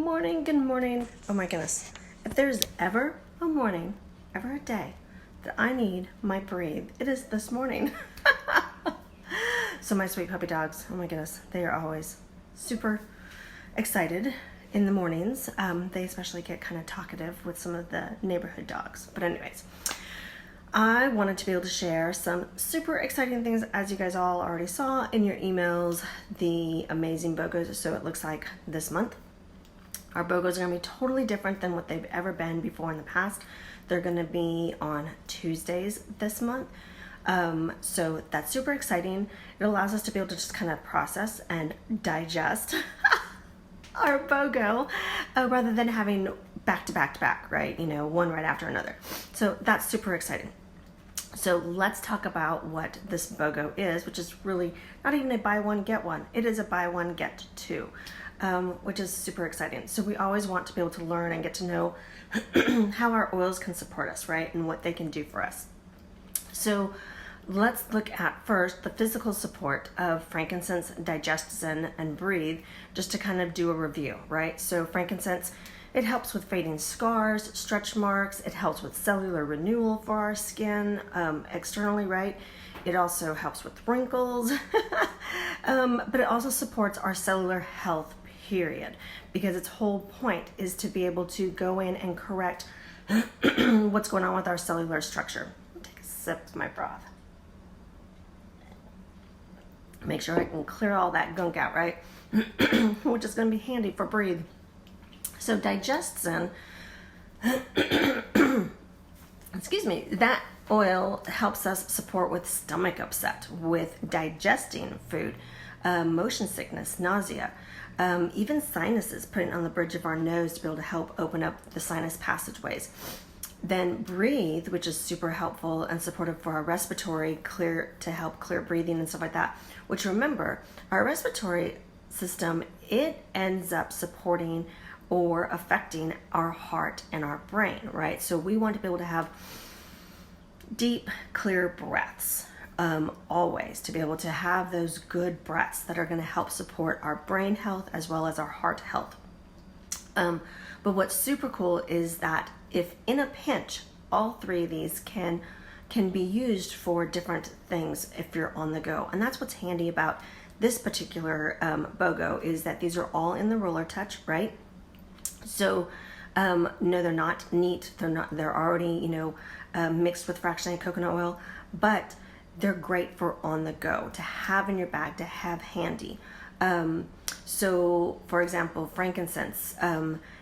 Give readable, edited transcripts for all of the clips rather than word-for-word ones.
morning, good morning. Oh my goodness. If there's ever a morning, ever a day that I need my breathe, it is this morning. So my sweet puppy dogs, oh my goodness, they are always super excited in the mornings. They especially get kind of talkative with some of the neighborhood dogs. But anyways, I wanted to be able to share some super exciting things, as you guys all already saw in your emails, the amazing BOGOs. So it looks like this month, our BOGOs are going to be totally different than what they've ever been before in the past. They're going to be on Tuesdays this month. So that's super exciting. It allows us to be able to just kind of process and digest our BOGO rather than having back to back to back, right? You know, one right after another. So that's super exciting. So let's talk about what this BOGO is, which is really not even a buy one, get one. It is a buy one, get two, which is super exciting. So we always want to be able to learn and get to know how our oils can support us, right? And what they can do for us. So let's look at first the physical support of frankincense, digestzen, and breathe, just to kind of do a review, right? So frankincense, it helps with fading scars, stretch marks. It helps with cellular renewal for our skin externally, right? It also helps with wrinkles, but it also supports our cellular health, period, because its whole point is to be able to go in and correct what's going on with our cellular structure. Take a sip of my broth. Make sure I can clear all that gunk out, right? Which is going to be handy for breathe. So digestzen, excuse me, that oil helps us support with stomach upset, with digesting food, motion sickness, nausea, even sinuses, putting on the bridge of our nose to be able to help open up the sinus passageways. Then breathe, which is super helpful and supportive for our respiratory, to help clear breathing and stuff like that. Which, remember, our respiratory system, it ends up supporting or affecting our heart and our brain, right? So we want to be able to have deep, clear breaths, always, to be able to have those good breaths that are going to help support our brain health as well as our heart health. But what's super cool is that if in a pinch, all three of these can be used for different things if you're on the go. And that's what's handy about this particular BOGO, is that these are all in the roller touch, right? So no, they're not neat. They're already, mixed with fractionated coconut oil, but they're great for on the go, to have in your bag, to have handy. So for example, frankincense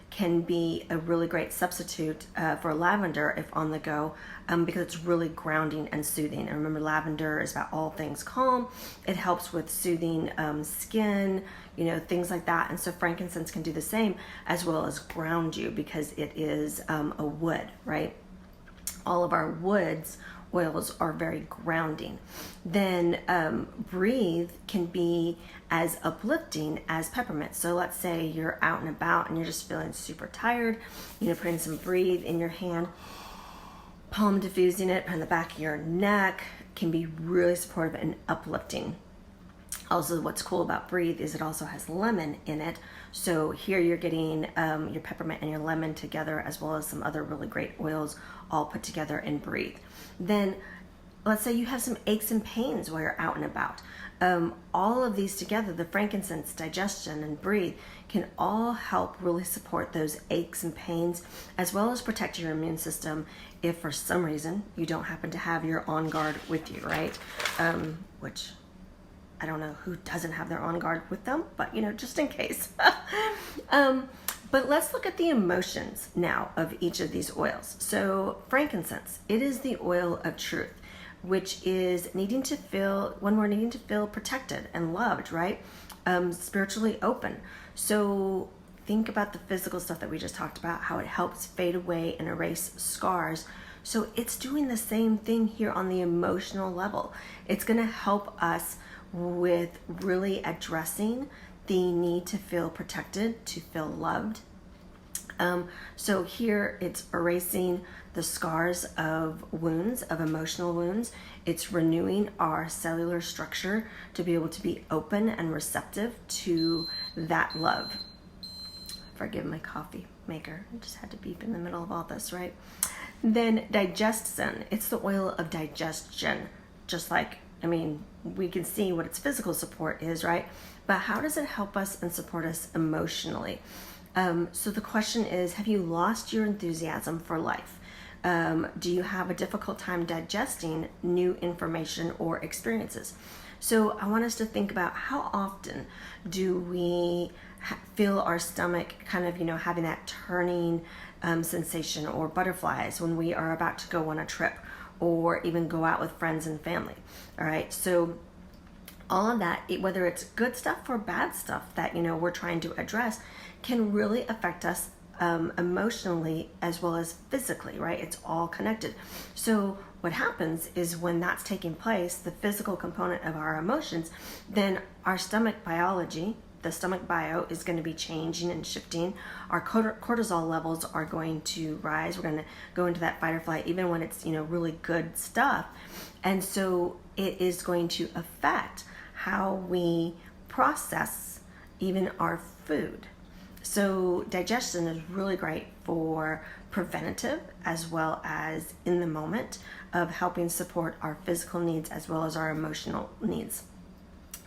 can be a really great substitute for lavender if on the go, because it's really grounding and soothing. And remember, lavender is about all things calm. It helps with soothing skin, things like that. And so frankincense can do the same, as well as ground you, because it is a wood, right? All of our woods oils are very grounding. Then breathe can be as uplifting as peppermint. So let's say you're out and about and you're just feeling super tired, putting some breathe in your hand, palm diffusing it on the back of your neck can be really supportive and uplifting. Also, what's cool about breathe is it also has lemon in it. So here you're getting your peppermint and your lemon together, as well as some other really great oils all put together in breathe. Then let's say you have some aches and pains while you're out and about. All of these together, the frankincense, digestion, and breathe, can all help really support those aches and pains, as well as protect your immune system if for some reason you don't happen to have your On Guard with you, right? Which I don't know who doesn't have their On Guard with them, but just in case. But let's look at the emotions now of each of these oils. So frankincense, it is the oil of truth, which is needing to feel, when we're needing to feel protected and loved, right? Spiritually open. So think about the physical stuff that we just talked about, how it helps fade away and erase scars. So it's doing the same thing here on the emotional level. It's going to help us with really addressing the need to feel protected, to feel loved. So here it's erasing the scars of wounds, of emotional wounds. It's renewing our cellular structure to be able to be open and receptive to that love. Forgive my coffee maker. I just had to beep in the middle of all this, right? Then digestzen. It's the oil of digestion. Just like, we can see what its physical support is, right? But how does it help us and support us emotionally? So the question is, have you lost your enthusiasm for life? Do you have a difficult time digesting new information or experiences? So I want us to think about how often do we feel our stomach kind of, having that turning sensation or butterflies when we are about to go on a trip or even go out with friends and family. All right. So all of that, whether it's good stuff or bad stuff that, we're trying to address, can really affect us emotionally as well as physically, right? It's all connected. So what happens is when that's taking place, the physical component of our emotions, then our stomach biology, the stomach bio, is going to be changing and shifting. Our cortisol levels are going to rise. We're going to go into that fight or flight, even when it's, really good stuff. And so it is going to affect how we process even our food. So digestion is really great for preventative as well as in the moment of helping support our physical needs as well as our emotional needs.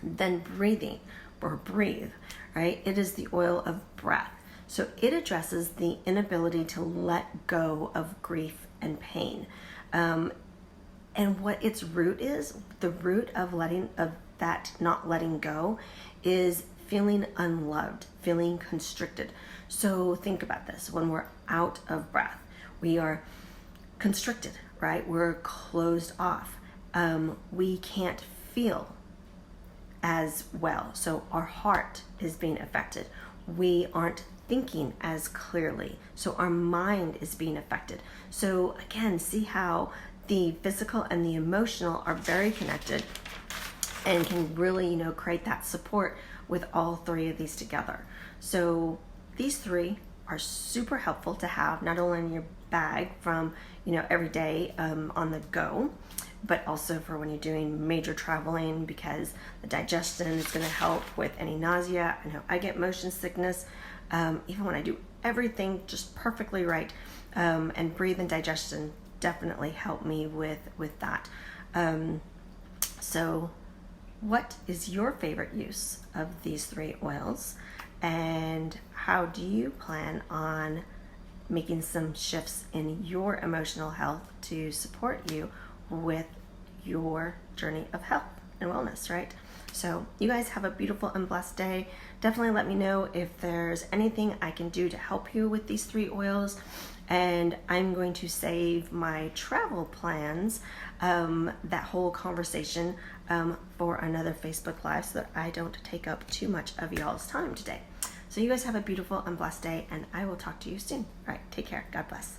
Then breathing, or breathe, right? It is the oil of breath. So it addresses the inability to let go of grief and pain. And what its root is, the root of that not letting go, is feeling unloved, feeling constricted. So think about this. When we're out of breath, we are constricted, right? We're closed off. We can't feel as well. So our heart is being affected. We aren't thinking as clearly. So our mind is being affected. So again, see how the physical and the emotional are very connected and can really, create that support with all three of these together. So these three are super helpful to have, not only in your bag from, every day on the go, but also for when you're doing major traveling, because the digestion is going to help with any nausea. I know I get motion sickness, even when I do everything just perfectly right, and breathe and digestion definitely help me with that. So what is your favorite use of these three oils, and how do you plan on making some shifts in your emotional health to support you with your journey of health and wellness, right? So you guys have a beautiful and blessed day. Definitely let me know if there's anything I can do to help you with these three oils. And I'm going to save my travel plans, that whole conversation, for another Facebook Live so that I don't take up too much of y'all's time today. So you guys have a beautiful and blessed day, and I will talk to you soon. All right, take care. God bless.